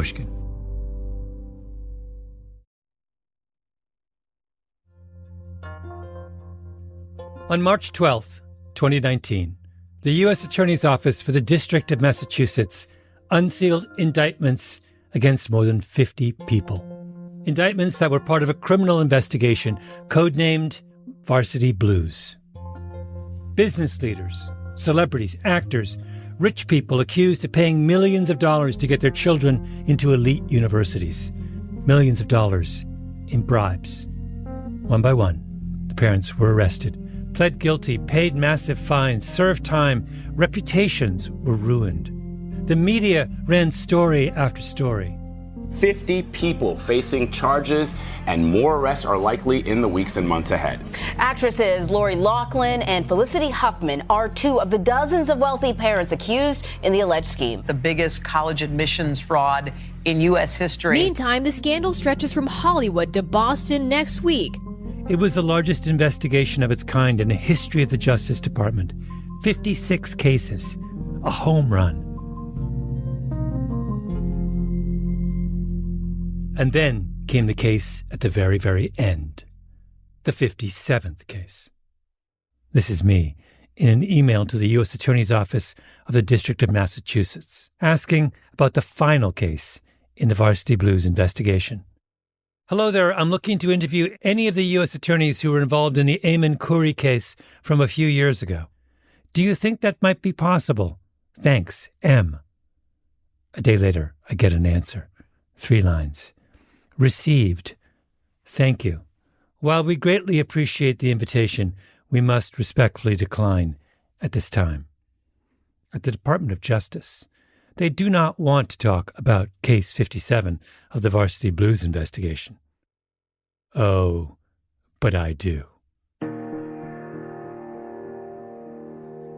Pushkin. On March 12th, 2019, the U.S. Attorney's Office for the District of Massachusetts unsealed indictments against more than 50 people. Indictments that were part of a criminal investigation codenamed Varsity Blues. Business leaders, celebrities, actors, rich people accused of paying millions of dollars to get their children into elite universities. Millions of dollars in bribes. One by one, the parents were arrested, pled guilty, paid massive fines, served time, reputations were ruined. The media ran story after story. 50 people facing charges, and more arrests are likely in the weeks and months ahead. Actresses Lori Loughlin and Felicity Huffman are two of the dozens of wealthy parents accused in the alleged scheme. The biggest college admissions fraud in U.S. history. Meantime, the scandal stretches from Hollywood to Boston next week. It was the largest investigation of its kind in the history of the Justice Department. 56 cases. A home run. And then came the case at the very, very end. The 57th case. This is me in an email to the U.S. Attorney's Office of the District of Massachusetts, asking about the final case in the Varsity Blues investigation. Hello there, I'm looking to interview any of the U.S. attorneys who were involved in the Eamon Khoury case from a few years ago. Do you think that might be possible? Thanks, M. A day later, I get an answer. 3 lines. Received. Thank you. While we greatly appreciate the invitation, we must respectfully decline at this time. At the Department of Justice, they do not want to talk about Case 57 of the Varsity Blues investigation. Oh, but I do.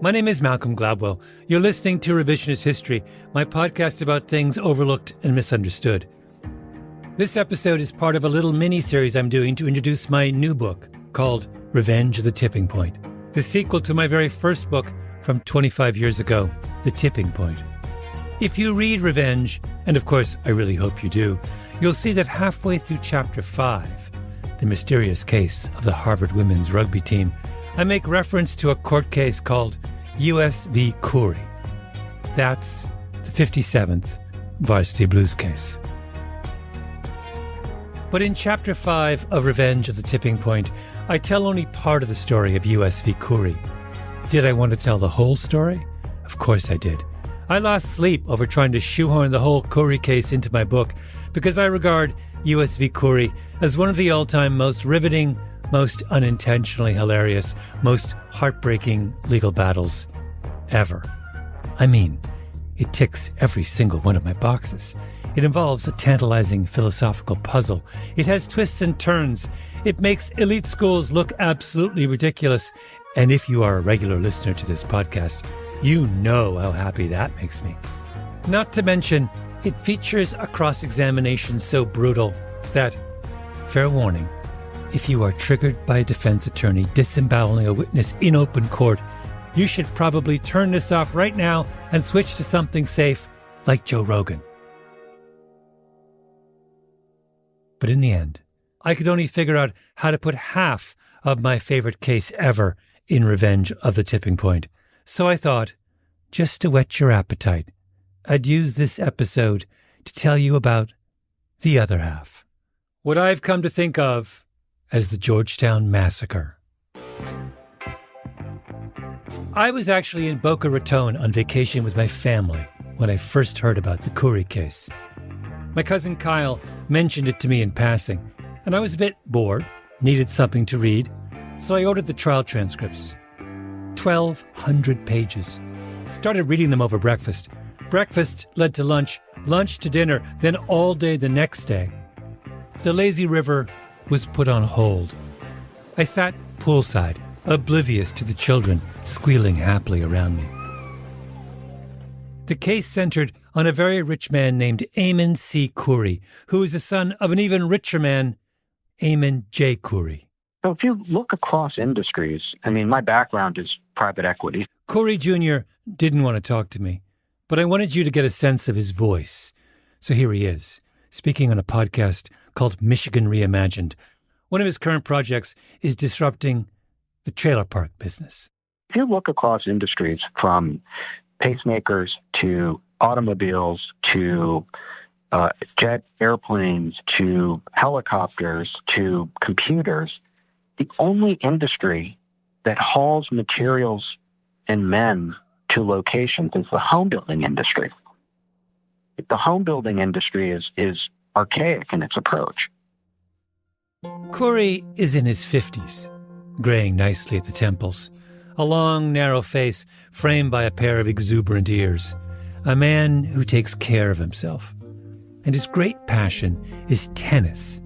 My name is Malcolm Gladwell. You're listening to Revisionist History, my podcast about things overlooked and misunderstood. This episode is part of a little mini-series I'm doing to introduce my new book called Revenge of the Tipping Point, the sequel to my very first book from 25 years ago, The Tipping Point. If you read Revenge, and of course I really hope you do, you'll see that halfway through Chapter 5, the mysterious case of the Harvard women's rugby team, I make reference to a court case called U.S. v. Khoury. That's the 57th Varsity Blues case. But in Chapter 5 of Revenge of the Tipping Point, I tell only part of the story of U.S. v. Khoury. Did I want to tell the whole story? Of course I did. I lost sleep over trying to shoehorn the whole Khoury case into my book because I regard U.S. v. Khoury as one of the all-time most riveting, most unintentionally hilarious, most heartbreaking legal battles ever. I mean, it ticks every single one of my boxes. It involves a tantalizing philosophical puzzle. It has twists and turns. It makes elite schools look absolutely ridiculous. And if you are a regular listener to this podcast, you know how happy that makes me. Not to mention, it features a cross-examination so brutal that, fair warning, if you are triggered by a defense attorney disemboweling a witness in open court, you should probably turn this off right now and switch to something safe like Joe Rogan. But in the end, I could only figure out how to put half of my favorite case ever in Revenge of the Tipping Point. So I thought, just to whet your appetite, I'd use this episode to tell you about the other half. What I've come to think of as the Georgetown Massacre. I was actually in Boca Raton on vacation with my family when I first heard about the Khoury case. My cousin Kyle mentioned it to me in passing, and I was a bit bored, needed something to read, so I ordered the trial transcripts. 1,200 pages. Started reading them over breakfast. Breakfast led to lunch, lunch to dinner, then all day the next day. The lazy river was put on hold. I sat poolside, oblivious to the children squealing happily around me. The case centered on a very rich man named Eamon C. Khoury, who is the son of an even richer man, Eamon J. Khoury. So if you look across industries, my background is private equity. Khoury Jr. didn't want to talk to me, but I wanted you to get a sense of his voice. So here he is, speaking on a podcast called Michigan Reimagined. One of his current projects is disrupting the trailer park business. If you look across industries from pacemakers to automobiles to jet airplanes to helicopters to computers, the only industry that hauls materials and men to locations is the home building industry. The home building industry is archaic in its approach. Khoury is in his 50s, graying nicely at the temples, a long, narrow face framed by a pair of exuberant ears, a man who takes care of himself. And his great passion is tennis.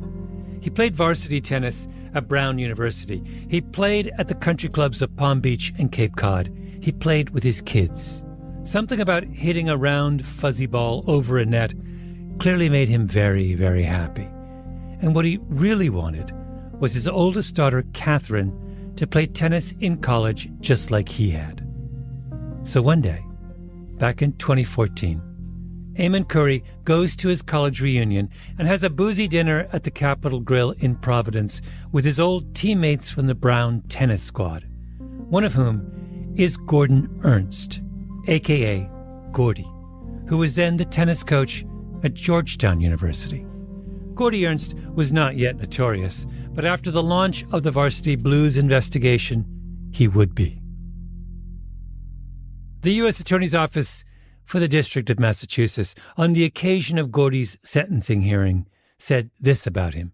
He played varsity tennis at Brown University. He played at the country clubs of Palm Beach and Cape Cod. He played with his kids. Something about hitting a round, fuzzy ball over a net clearly made him very, very happy. And what he really wanted was his oldest daughter, Catherine, to play tennis in college just like he had. So one day, back in 2014, Eamon Khoury goes to his college reunion and has a boozy dinner at the Capitol Grill in Providence with his old teammates from the Brown tennis squad, one of whom is Gordon Ernst, a.k.a. Gordy, who was then the tennis coach at Georgetown University. Gordy Ernst was not yet notorious, but after the launch of the Varsity Blues investigation, he would be. The U.S. Attorney's Office for the District of Massachusetts, on the occasion of Gordy's sentencing hearing, said this about him.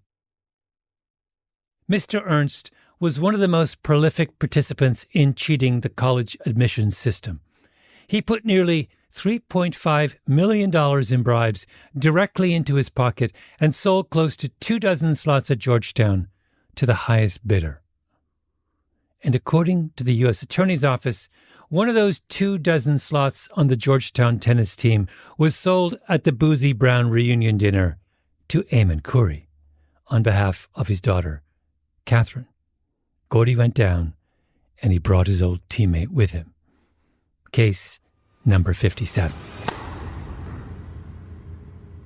Mr. Ernst was one of the most prolific participants in cheating the college admissions system. He put nearly $3.5 million in bribes directly into his pocket and sold close to 24 slots at Georgetown to the highest bidder. And according to the U.S. Attorney's Office, one of those 24 slots on the Georgetown tennis team was sold at the Boozy Brown reunion dinner to Eamon Khoury on behalf of his daughter, Catherine. Gordy went down, and he brought his old teammate with him. Case number 57.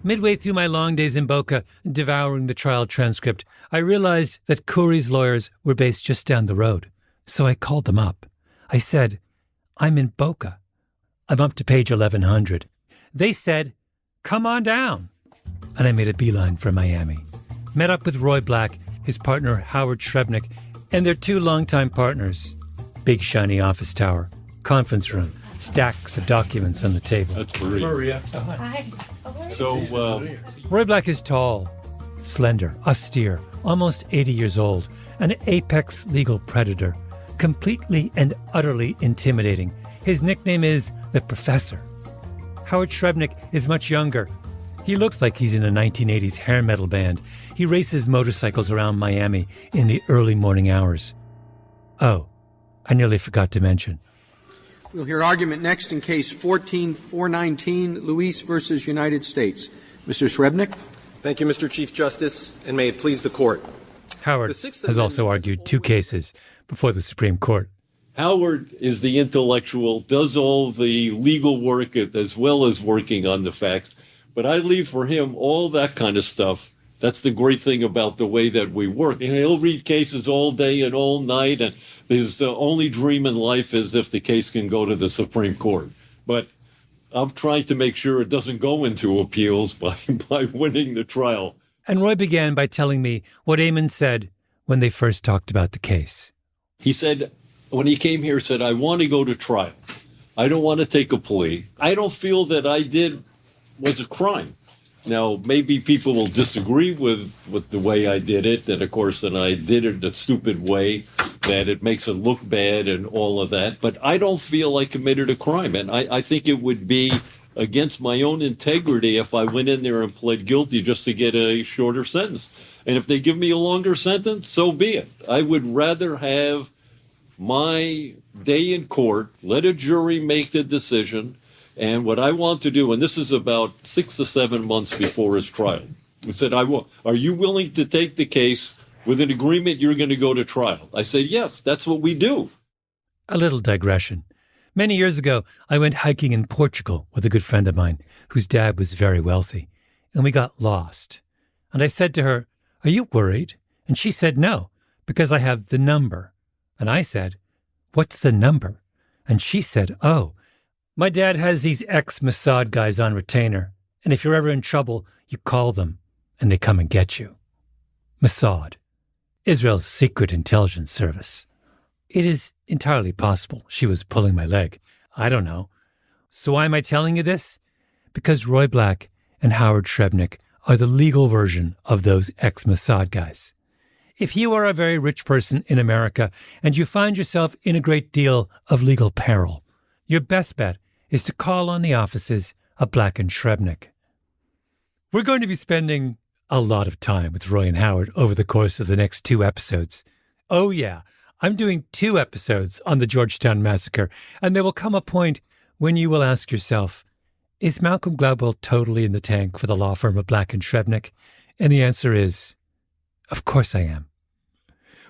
Midway through my long days in Boca, devouring the trial transcript, I realized that Khoury's lawyers were based just down the road. So I called them up. I said, "I'm in Boca. I'm up to page 1100. They said, "Come on down." And I made a beeline for Miami. Met up with Roy Black, his partner Howard Shrebnick, and their two longtime partners. Big shiny office tower, conference room, stacks of documents on the table. That's Maria. Hi. So, Roy Black is tall, slender, austere, almost 80 years old, an apex legal predator, completely and utterly intimidating. His nickname is the Professor. Howard Shrebnick is much younger. He looks like he's in a 1980s hair metal band. He races motorcycles around Miami in the early morning hours. Oh, I nearly forgot to mention. We'll hear argument next in Case 14-419, Luis versus United States. Mr. Shrebnick. Thank you, Mr. Chief Justice, and may it please the Court. Howard has also argued two cases before the Supreme Court. Howard is the intellectual, does all the legal work as well as working on the facts, but I leave for him all that kind of stuff. That's the great thing about the way that we work. And he'll read cases all day and all night, and his only dream in life is if the case can go to the Supreme Court. But I'm trying to make sure it doesn't go into appeals by winning the trial. And Roy began by telling me what Eamon said when they first talked about the case. He said, when he came here, said, "I want to go to trial. I don't want to take a plea. I don't feel that I did was a crime." Now, maybe people will disagree with the way I did it, and of course, that I did it a stupid way, that it makes it look bad and all of that. But I don't feel I committed a crime, and I think it would be against my own integrity if I went in there and pled guilty just to get a shorter sentence. And if they give me a longer sentence, so be it. I would rather have my day in court, let a jury make the decision. And what I want to do, and this is about 6 to 7 months before his trial, he said, "Are you willing to take the case with an agreement you're going to go to trial?" I said, "Yes, that's what we do." A little digression. Many years ago, I went hiking in Portugal with a good friend of mine whose dad was very wealthy. and we got lost. And I said to her, "Are you worried?" And she said, "No, because I have the number." And I said, "What's the number?" And she said, "Oh, my dad has these ex-Mossad guys on retainer, and if you're ever in trouble, you call them, and they come and get you." Mossad, Israel's secret intelligence service. It is entirely possible she was pulling my leg. I don't know. So why am I telling you this? Because Roy Black and Howard Shrebnick are the legal version of those ex-Mossad guys. If you are a very rich person in America and you find yourself in a great deal of legal peril, your best bet is to call on the offices of Black and Shrebnick. We're going to be spending a lot of time with Roy and Howard over the course of the next 2 episodes. Oh yeah, I'm doing 2 episodes on the Georgetown Massacre, and there will come a point when you will ask yourself, is Malcolm Gladwell totally in the tank for the law firm of Black and Shrebnick? And the answer is, of course I am.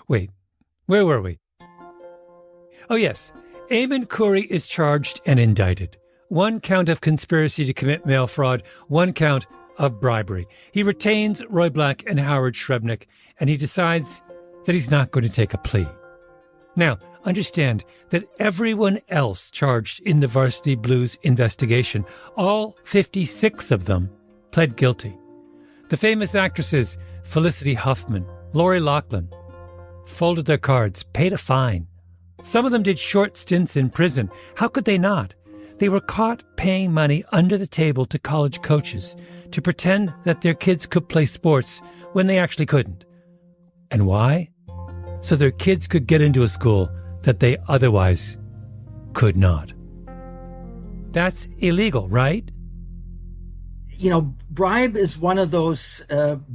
Wait, where were we? Oh yes, Eamon Khoury is charged and indicted. 1 count of conspiracy to commit mail fraud, 1 count of bribery. He retains Roy Black and Howard Shrebnick, and he decides that he's not going to take a plea. Now, understand that everyone else charged in the Varsity Blues investigation, all 56 of them, pled guilty. The famous actresses Felicity Huffman, Lori Loughlin, folded their cards, paid a fine. Some of them did short stints in prison. How could they not? They were caught paying money under the table to college coaches to pretend that their kids could play sports when they actually couldn't. And why? So their kids could get into a school that they otherwise could not. That's illegal, right? You know, bribe is one of those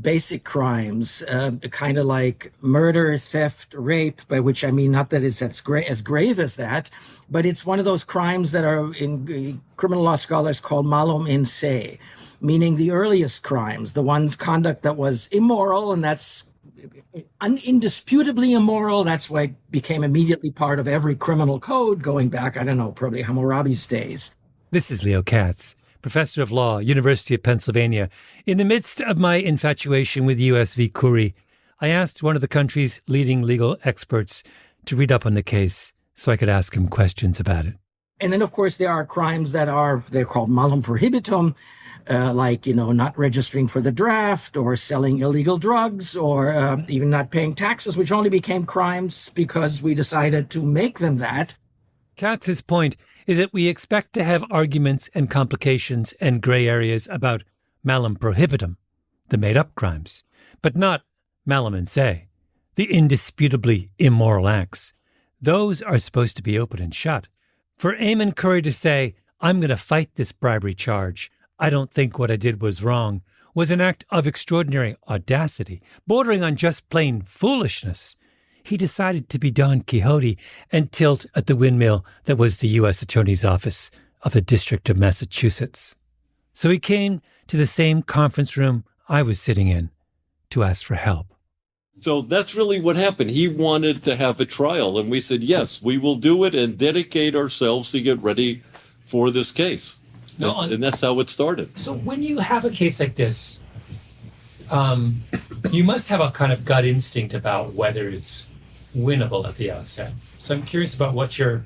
basic crimes, kind of like murder, theft, rape, by which I mean not that it's as grave as that, but it's one of those crimes that are in criminal law scholars call malum in se, meaning the earliest crimes, the ones conduct that was immoral, and that's indisputably immoral. That's why it became immediately part of every criminal code going back, I don't know, probably Hammurabi's days. This is Leo Katz, professor of law, University of Pennsylvania. In the midst of my infatuation with U.S. v. Khoury, I asked one of the country's leading legal experts to read up on the case so I could ask him questions about it. And then, of course, there are crimes that they're called malum prohibitum, like, not registering for the draft or selling illegal drugs or even not paying taxes, which only became crimes because we decided to make them that. Katz's point is that we expect to have arguments and complications and gray areas about malum prohibitum, the made-up crimes, but not malum in se, the indisputably immoral acts. Those are supposed to be open and shut. For Eamon Khoury to say, "I'm going to fight this bribery charge, I don't think what I did was wrong," was an act of extraordinary audacity, bordering on just plain foolishness. He decided to be Don Quixote and tilt at the windmill that was the U.S. Attorney's Office of the District of Massachusetts. So he came to the same conference room I was sitting in to ask for help. So that's really what happened. He wanted to have a trial, and we said, yes, we will do it and dedicate ourselves to get ready for this case. And that's how it started. So when you have a case like this, you must have a kind of gut instinct about whether it's winnable at the outset. So I'm curious about what your...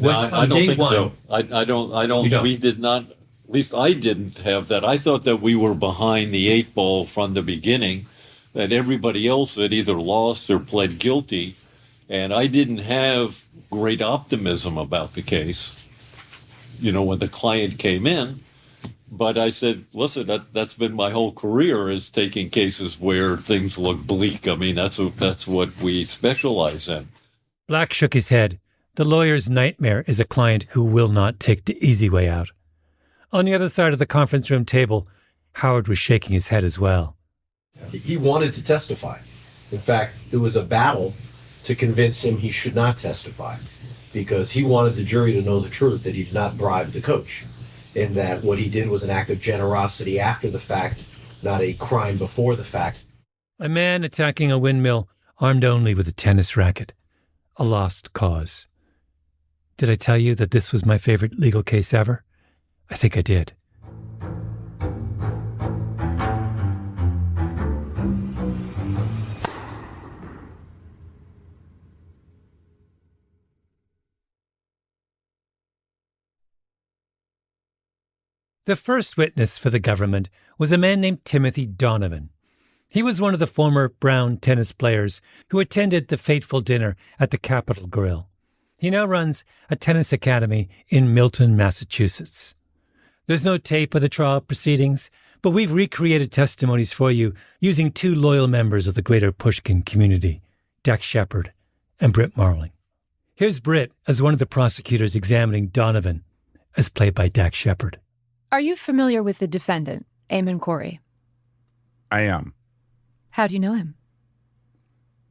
I don't think so. I don't. We did not, at least I didn't have that. I thought that we were behind the 8 ball from the beginning, that everybody else had either lost or pled guilty, and I didn't have great optimism about the case, when the client came in. But I said, listen, that's been my whole career, is taking cases where things look bleak. I mean, that's what we specialize in. Black shook his head. The lawyer's nightmare is a client who will not take the easy way out. On the other side of the conference room table, Howard was shaking his head as well. He wanted to testify. In fact, it was a battle to convince him he should not testify, because he wanted the jury to know the truth, that he did not bribe the coach, and that what he did was an act of generosity after the fact, not a crime before the fact. A man attacking a windmill, armed only with a tennis racket. A lost cause. Did I tell you that this was my favorite legal case ever? I think I did. The first witness for the government was a man named Timothy Donovan. He was one of the former Brown tennis players who attended the fateful dinner at the Capitol Grill. He now runs a tennis academy in Milton, Massachusetts. There's no tape of the trial proceedings, but we've recreated testimonies for you using two loyal members of the greater Pushkin community, Dax Shepard and Britt Marling. Here's Britt as one of the prosecutors examining Donovan, as played by Dax Shepard. Are you familiar with the defendant, Eamon Corey? I am. How do you know him?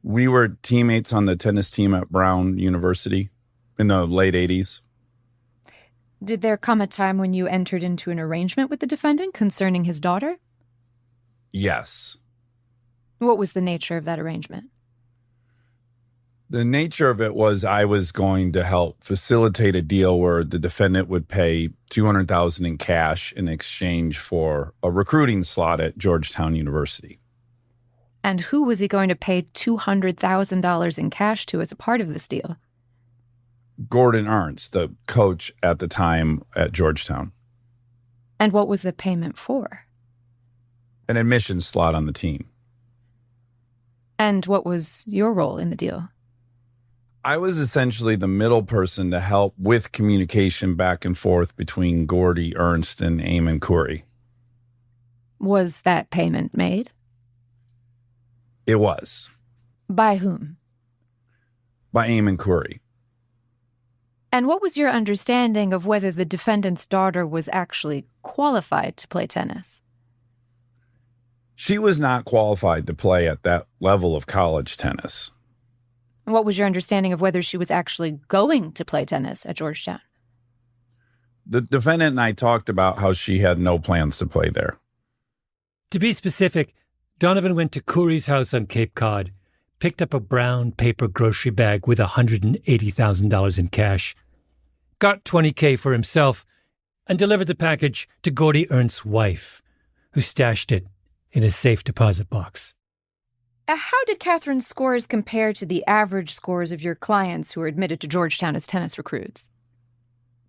We were teammates on the tennis team at Brown University in the late 80s. Did there come a time when you entered into an arrangement with the defendant concerning his daughter? Yes. What was the nature of that arrangement? The nature of it was I was going to help facilitate a deal where the defendant would pay $200,000 in cash in exchange for a recruiting slot at Georgetown University. And who was he going to pay $200,000 in cash to as a part of this deal? Gordon Ernst, the coach at the time at Georgetown. And what was the payment for? An admission slot on the team. And what was your role in the deal? I was essentially the middle person to help with communication back and forth between Gordy Ernst and Eamon Corey. Was that payment made? It was. By whom? By Eamon Corey. And what was your understanding of whether the defendant's daughter was actually qualified to play tennis? She was not qualified to play at that level of college tennis. And what was your understanding of whether she was actually going to play tennis at Georgetown? The defendant and I talked about how she had no plans to play there. To be specific, Donovan went to Corey's house on Cape Cod, picked up a brown paper grocery bag with $180,000 in cash, got $20,000 for himself, and delivered the package to Gordy Ernst's wife, who stashed it in his safe deposit box. How did Catherine's scores compare to the average scores of your clients who were admitted to Georgetown as tennis recruits?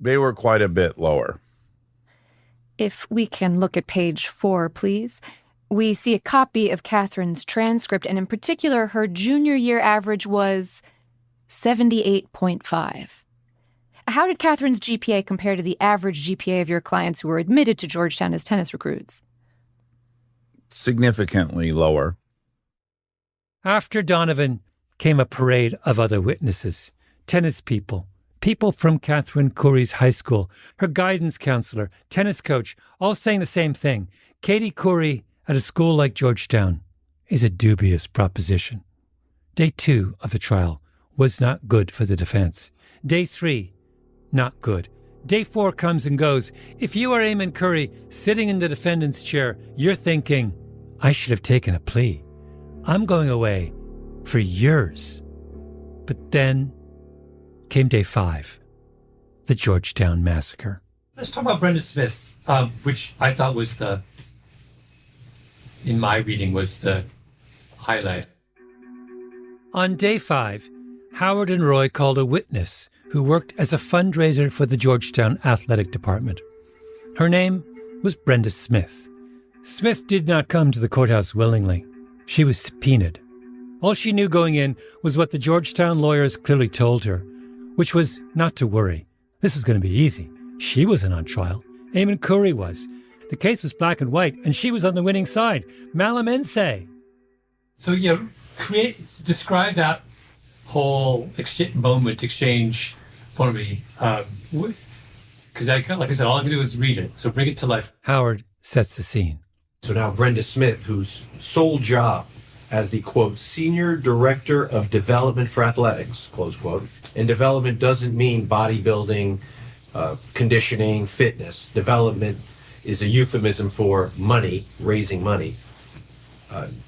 They were quite a bit lower. If we can look at page 4, please. We see a copy of Catherine's transcript, and in particular, her junior year average was 78.5. How did Catherine's GPA compare to the average GPA of your clients who were admitted to Georgetown as tennis recruits? Significantly lower. After Donovan came a parade of other witnesses, tennis people, people from Catherine Corey's high school, her guidance counselor, tennis coach, all saying the same thing. Katie Corey at a school like Georgetown is a dubious proposition. Day 2 of the trial was not good for the defense. Day 3, not good. Day 4 comes and goes. If you are Eamon Corey sitting in the defendant's chair, you're thinking, I should have taken a plea. I'm going away for years. But then came day 5, the Georgetown Massacre. Let's talk about Brenda Smith, which I thought was in my reading, was the highlight. On day 5, Howard and Roy called a witness who worked as a fundraiser for the Georgetown Athletic Department. Her name was Brenda Smith. Smith did not come to the courthouse willingly. She was subpoenaed. All she knew going in was what the Georgetown lawyers clearly told her, which was not to worry. This was going to be easy. She wasn't on trial. Eamon Corey was. The case was black and white, and she was on the winning side. Malum Insay. So, describe that whole exchange for me. Because, like I said, all I can do is read it. So bring it to life. Howard sets the scene. So now Brenda Smith, whose sole job as the, quote, Senior Director of Development for Athletics, close quote, and development doesn't mean bodybuilding, conditioning, fitness. Development is a euphemism for money, raising money.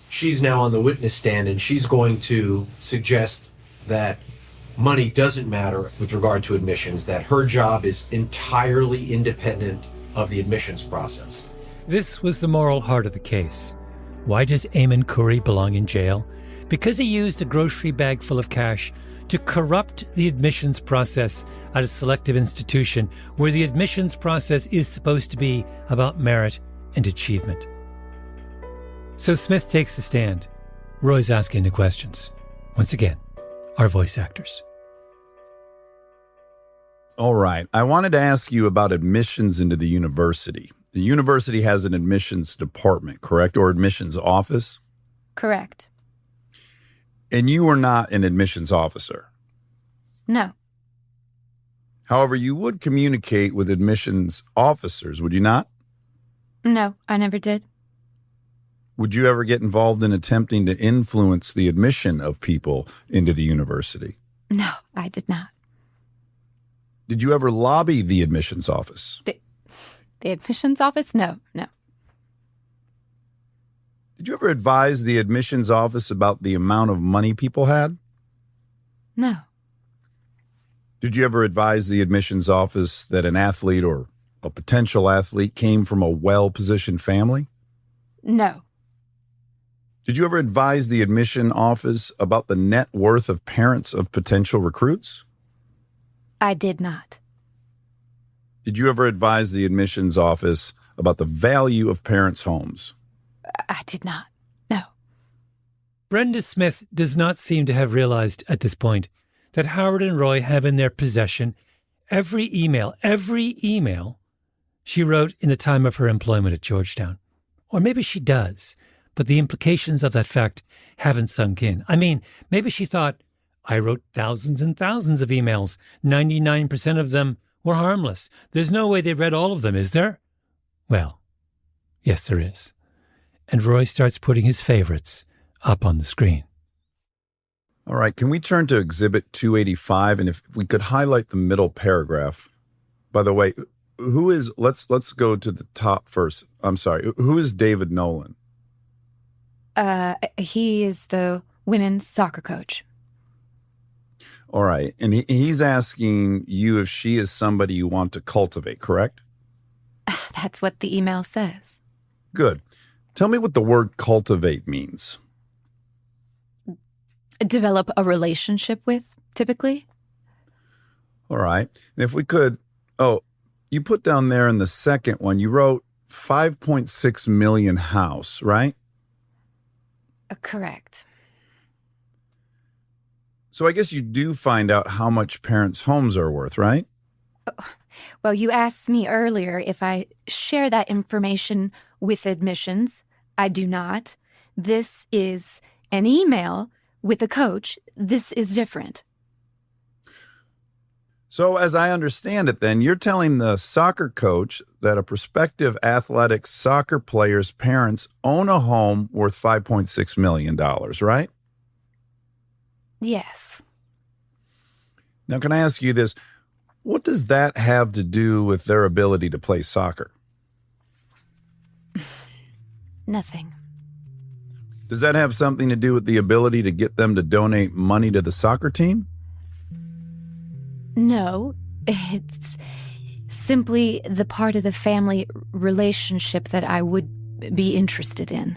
She's now on the witness stand, and she's going to suggest that money doesn't matter with regard to admissions, that her job is entirely independent of the admissions process. This was the moral heart of the case. Why does Eamon Corey belong in jail? Because he used a grocery bag full of cash to corrupt the admissions process at a selective institution where the admissions process is supposed to be about merit and achievement. So Smith takes the stand. Roy's asking the questions. Once again, our voice actors. All right. I wanted to ask you about admissions into the university. The university has an admissions department, correct? Or admissions office? Correct. And you were not an admissions officer? No. However, you would communicate with admissions officers, would you not? No, I never did. Would you ever get involved in attempting to influence the admission of people into the university? No, I did not. Did you ever lobby the admissions office? The admissions office? No. Did you ever advise the admissions office about the amount of money people had? No. Did you ever advise the admissions office that an athlete or a potential athlete came from a well-positioned family? No. Did you ever advise the admission office about the net worth of parents of potential recruits? I did not. Did you ever advise the admissions office about the value of parents' homes? I did not. No. Brenda Smith does not seem to have realized at this point that Howard and Roy have in their possession every email she wrote in the time of her employment at Georgetown. Or maybe she does, but the implications of that fact haven't sunk in. I mean, maybe she thought, I wrote thousands and thousands of emails. 99% of them were harmless. There's no way they read all of them, is there? Well, yes, there is. And Roy starts putting his favorites up on the screen. All right, can we turn to Exhibit 285? And if we could highlight the middle paragraph. By the way, who is, let's go to the top first. I'm sorry, who is David Nolan? He is the women's soccer coach. All right, and he's asking you if she is somebody you want to cultivate, correct? That's what the email says. Good. Tell me what the word cultivate means. Develop a relationship with, typically. All right. And if we could, you put down there in the second one, you wrote 5.6 million house, right? Correct. So I guess you do find out how much parents' homes are worth, right? Well, you asked me earlier if I share that information with admissions. I do not. This is an email with a coach. This is different. So as I understand it, then, you're telling the soccer coach that a prospective athletic soccer player's parents own a home worth $5.6 million, right? Yes. Now, can I ask you this? What does that have to do with their ability to play soccer? Nothing. Does that have something to do with the ability to get them to donate money to the soccer team? No, it's simply the part of the family relationship that I would be interested in.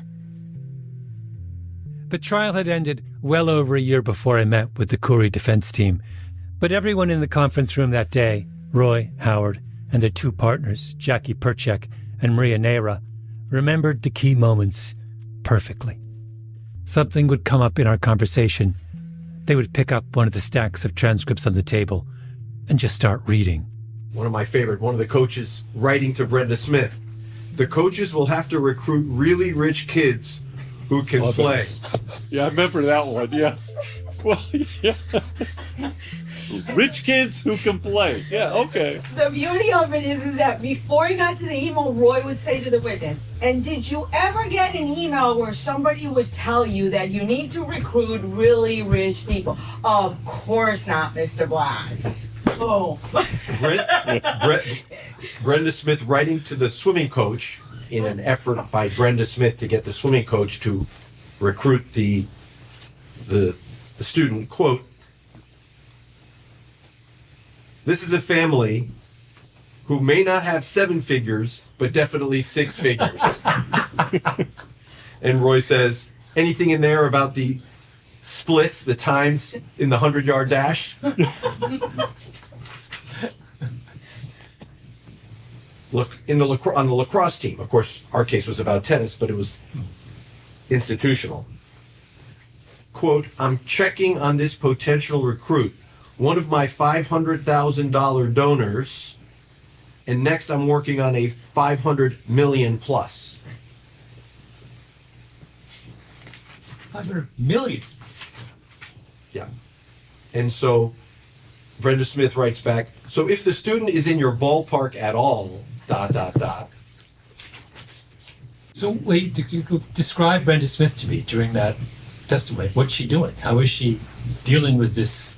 The trial had ended well over a year before I met with the Khoury defense team, but everyone in the conference room that day, Roy, Howard, and their two partners, Jackie Perchek and Maria Neira, remembered the key moments perfectly. Something would come up in our conversation. They would pick up one of the stacks of transcripts on the table and just start reading. One of the coaches writing to Brenda Smith. The coaches will have to recruit really rich kids who can play. Yeah, I remember that one, yeah. Well, yeah. Rich kids who can play. Yeah, okay. The beauty of it is that before you got to the email, Roy would say to the witness, and did you ever get an email where somebody would tell you that you need to recruit really rich people? Of course not, Mr. Black. Oh. Brenda Smith writing to the swimming coach in an effort by Brenda Smith to get the swimming coach to recruit the student, quote, "This is a family who may not have 7 figures, but definitely 6 figures." And Roy says, anything in there about the splits the times in the 100-yard dash. Look, on the lacrosse team, of course, our case was about tennis, but it was institutional. Quote, I'm checking on this potential recruit, one of my $500,000 donors, and next I'm working on a $500 million plus. 500 million. Yeah. And so Brenda Smith writes back, so if the student is in your ballpark at all, ... So wait, describe Brenda Smith to me during that testimony. What's she doing? How is she dealing with this?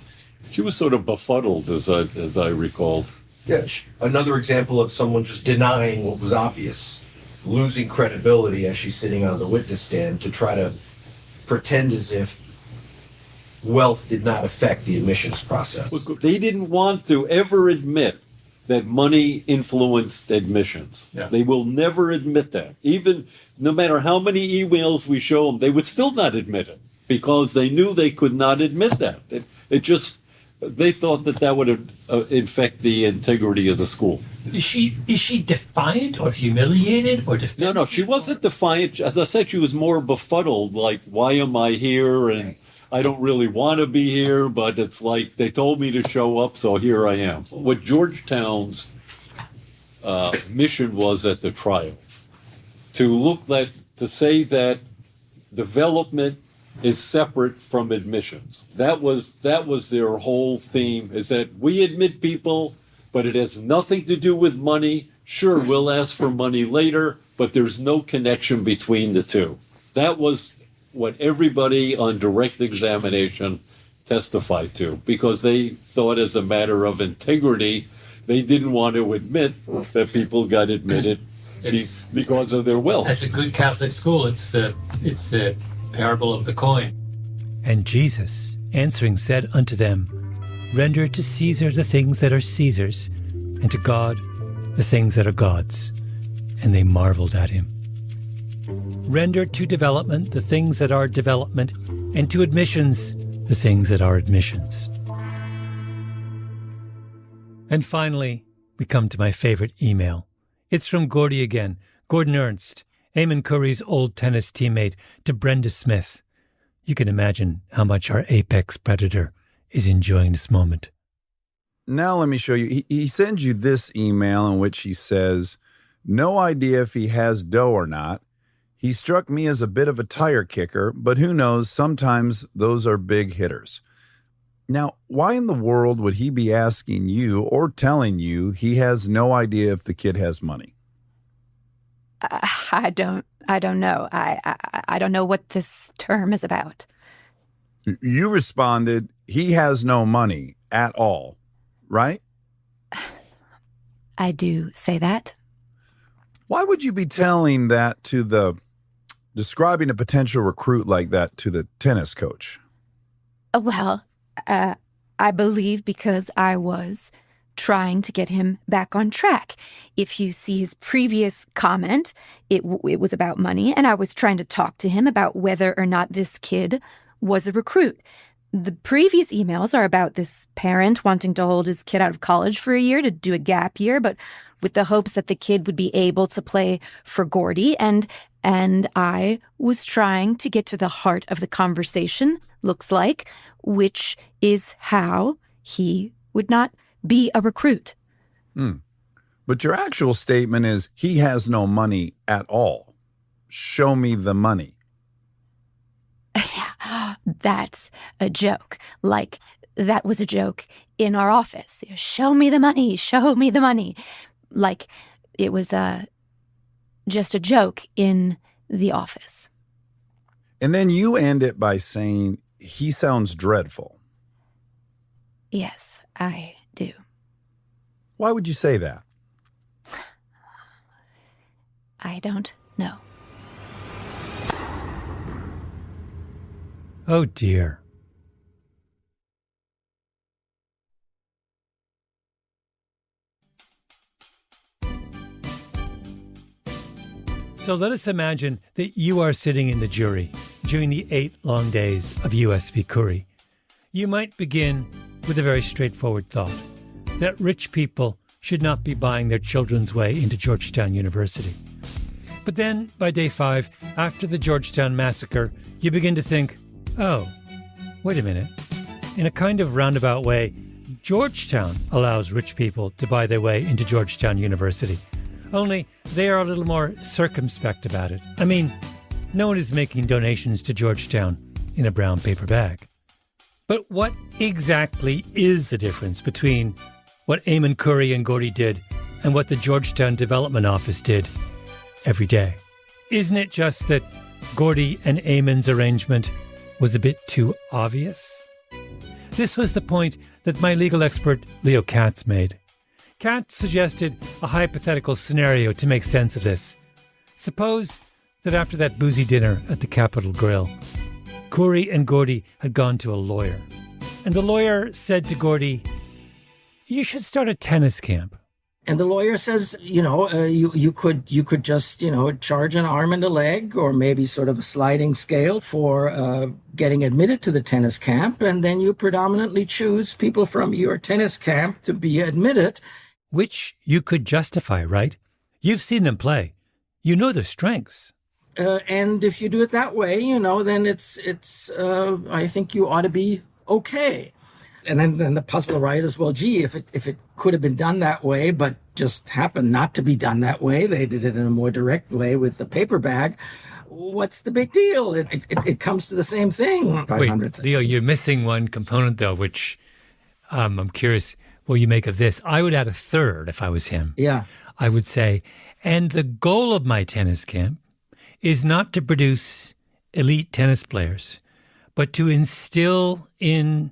She was sort of befuddled, as I recalled. Yeah, another example of someone just denying what was obvious, losing credibility as she's sitting on the witness stand to try to pretend as if wealth did not affect the admissions process. Look, they didn't want to ever admit that money influenced admissions. Yeah. They will never admit that. Even no matter how many emails we show them, they would still not admit it because they knew they could not admit that. They thought that would infect the integrity of the school. Is she defiant or humiliated or defensive? No, she wasn't defiant. As I said, she was more befuddled, like, why am I here? And I don't really want to be here, but it's like they told me to show up, so here I am. What Georgetown's mission was at the trial, to say that development is separate from admissions. That was their whole theme, is that we admit people, but it has nothing to do with money. Sure, we'll ask for money later, but there's no connection between the two. That was what everybody on direct examination testified to, because they thought, as a matter of integrity, they didn't want to admit that people got admitted because of their wealth. As a good Catholic school, it's the parable of the coin. And Jesus, answering, said unto them, Render to Caesar the things that are Caesar's, and to God the things that are God's. And they marveled at him. Render to development the things that are development, and to admissions the things that are admissions. And finally, we come to my favorite email. It's from Gordy again, Gordon Ernst, Eamon Curry's old tennis teammate, to Brenda Smith. You can imagine how much our apex predator is enjoying this moment. Now let me show you. He sends you this email in which he says, no idea if he has dough or not. He struck me as a bit of a tire kicker, but who knows, sometimes those are big hitters. Now, why in the world would he be asking you or telling you he has no idea if the kid has money? I don't know. I don't know what this term is about. You responded, he has no money at all, right? I do say that. Why would you be telling that describing a potential recruit like that to the tennis coach? Well, I believe because I was trying to get him back on track. If you see his previous comment, it was about money, and I was trying to talk to him about whether or not this kid was a recruit. The previous emails are about this parent wanting to hold his kid out of college for a year to do a gap year, but with the hopes that the kid would be able to play for Gordy, and I was trying to get to the heart of the conversation, looks like, which is how he would not be a recruit. But your actual statement is, he has no money at all. Show me the money. That's a joke. Like, that was a joke in our office. Show me the money. Show me the money. Like, it was just a joke in the office. And then you end it by saying, he sounds dreadful. Yes, I do. Why would you say that? I don't know. Oh dear. So let us imagine that you are sitting in the jury. during the 8 long days of US v. Curry, you might begin with a very straightforward thought, that rich people should not be buying their children's way into Georgetown University. But then, by day 5, after the Georgetown massacre, you begin to think, oh, wait a minute. In a kind of roundabout way, Georgetown allows rich people to buy their way into Georgetown University. Only they are a little more circumspect about it. I mean, no one is making donations to Georgetown in a brown paper bag. But what exactly is the difference between what Eamon Curry and Gordy did and what the Georgetown Development Office did every day? Isn't it just that Gordy and Eamon's arrangement was a bit too obvious? This was the point that my legal expert Leo Katz made. Katz suggested a hypothetical scenario to make sense of this. Suppose that after that boozy dinner at the Capitol Grill, Curry and Gordy had gone to a lawyer. And the lawyer said to Gordy, you should start a tennis camp. And the lawyer says, you could just, charge an arm and a leg, or maybe sort of a sliding scale for getting admitted to the tennis camp. And then you predominantly choose people from your tennis camp to be admitted. Which you could justify, right? You've seen them play. You know their strengths. And if you do it that way, then it's I think you ought to be okay. And then the puzzle arises, well, gee, if it could have been done that way, but just happened not to be done that way, they did it in a more direct way with the paper bag, what's the big deal? It comes to the same thing. Wait, Leo, you're missing one component, though, which I'm curious what you make of this. I would add a third if I was him. Yeah. I would say, and the goal of my tennis camp is not to produce elite tennis players, but to instill in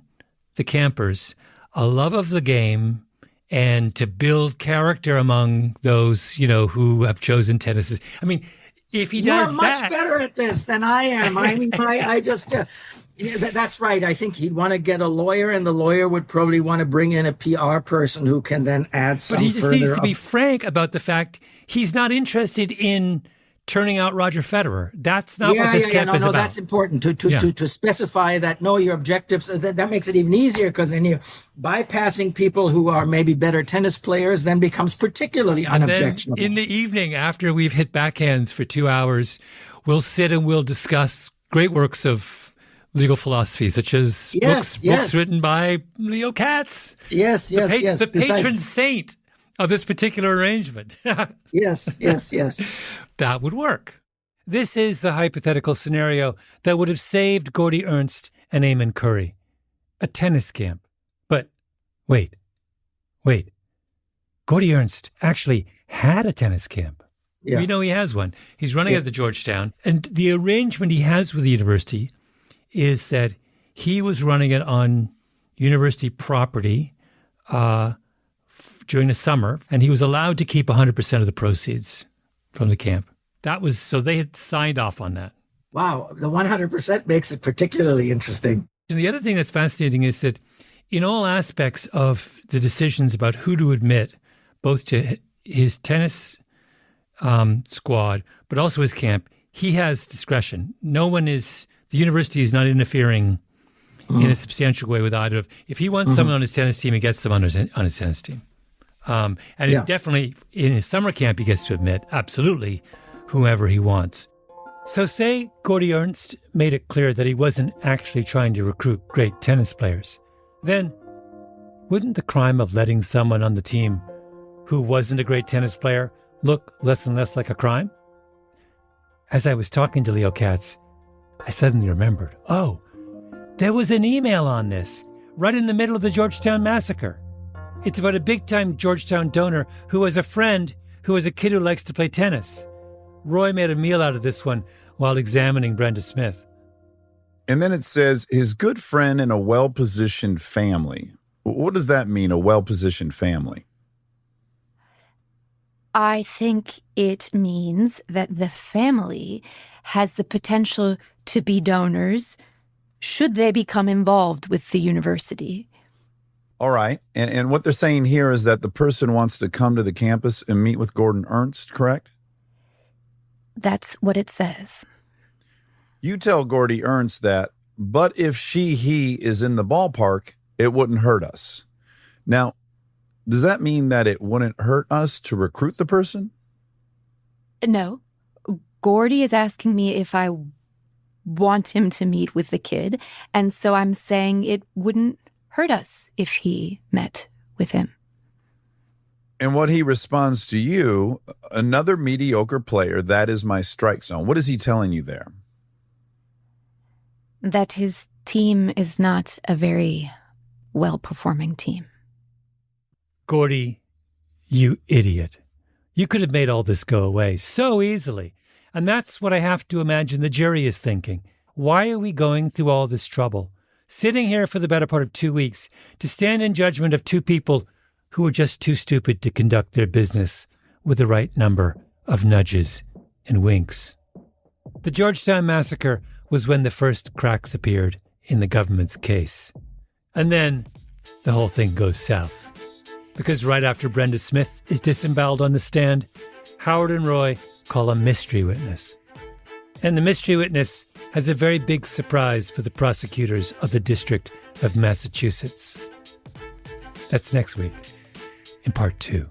the campers a love of the game and to build character among those, who have chosen tennis. I mean, if he does You're much better at this than I am. I mean, I just... that's right. I think he'd want to get a lawyer, and the lawyer would probably want to bring in a PR person who can then add some. But he just needs to be frank about the fact he's not interested in turning out Roger Federer. That's not what this camp is about. That's important to specify that. No, your objectives. That makes it even easier, because then you bypassing people who are maybe better tennis players then becomes particularly unobjectionable. In the evening, after we've hit backhands for 2 hours, we'll sit and we'll discuss great works of legal philosophy, such as books written by Leo Katz. The patron saint of this particular arrangement. Yes. That would work. This is the hypothetical scenario that would have saved Gordy Ernst and Eamon Curry. A tennis camp. But wait. Gordy Ernst actually had a tennis camp. Yeah. We know he has one. He's running at the Georgetown. And the arrangement he has with the university is that he was running it on university property during the summer, and he was allowed to keep 100% of the proceeds from the camp. That was, so they had signed off on that. Wow, the 100% makes it particularly interesting. And the other thing that's fascinating is that in all aspects of the decisions about who to admit, both to his tennis squad, but also his camp, he has discretion. The university is not interfering in a substantial way with either of. If he wants someone on his tennis team, he gets them on his tennis team. Definitely in his summer camp, he gets to admit absolutely whoever he wants. So say Gordy Ernst made it clear that he wasn't actually trying to recruit great tennis players. Then wouldn't the crime of letting someone on the team who wasn't a great tennis player look less and less like a crime? As I was talking to Leo Katz, I suddenly remembered, there was an email on this right in the middle of the Georgetown massacre. It's about a big-time Georgetown donor who has a friend who has a kid who likes to play tennis. Roy made a meal out of this one while examining Brenda Smith. And then it says, his good friend and a well-positioned family. What does that mean, a well-positioned family? I think it means that the family has the potential to be donors should they become involved with the university. All right. And what they're saying here is that the person wants to come to the campus and meet with Gordon Ernst, correct? That's what it says. You tell Gordy Ernst that, but if he is in the ballpark, it wouldn't hurt us. Now, does that mean that it wouldn't hurt us to recruit the person? No. Gordy is asking me if I want him to meet with the kid, and so I'm saying it wouldn't hurt us if he met with him. And what he responds to you, another mediocre player, that is my strike zone. What is he telling you there? That his team is not a very well-performing team. Gordy, you idiot. You could have made all this go away so easily. And that's what I have to imagine the jury is thinking. Why are we going through all this trouble? Sitting here for the better part of 2 weeks to stand in judgment of two people who were just too stupid to conduct their business with the right number of nudges and winks. The Georgetown Massacre was when the first cracks appeared in the government's case. And then the whole thing goes south. Because right after Brenda Smith is disemboweled on the stand, Howard and Roy call a mystery witness. And the mystery witness has a very big surprise for the prosecutors of the District of Massachusetts. That's next week in part 2.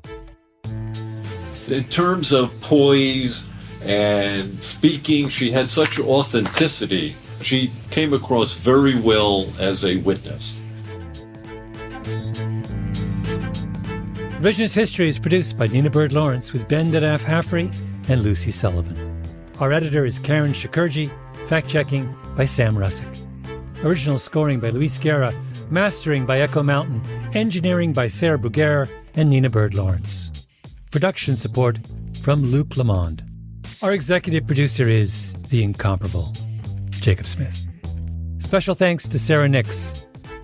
In terms of poise and speaking, she had such authenticity. She came across very well as a witness. Revisionist History is produced by Nina Bird Lawrence with Ben Dadaf Haffrey and Lucy Sullivan. Our editor is Karen Shakurji, fact-checking by Sam Russick. Original scoring by Luis Guerra, mastering by Echo Mountain, engineering by Sarah Bruguera and Nina Bird Lawrence. Production support from Luke Lamond. Our executive producer is the incomparable Jacob Smith. Special thanks to Sarah Nix.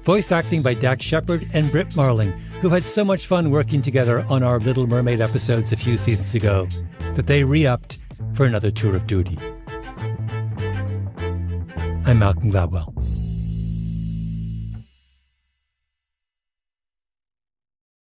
Voice acting by Dax Shepard and Britt Marling, who had so much fun working together on our Little Mermaid episodes a few seasons ago that they re-upped for another tour of duty. I'm Malcolm Gladwell.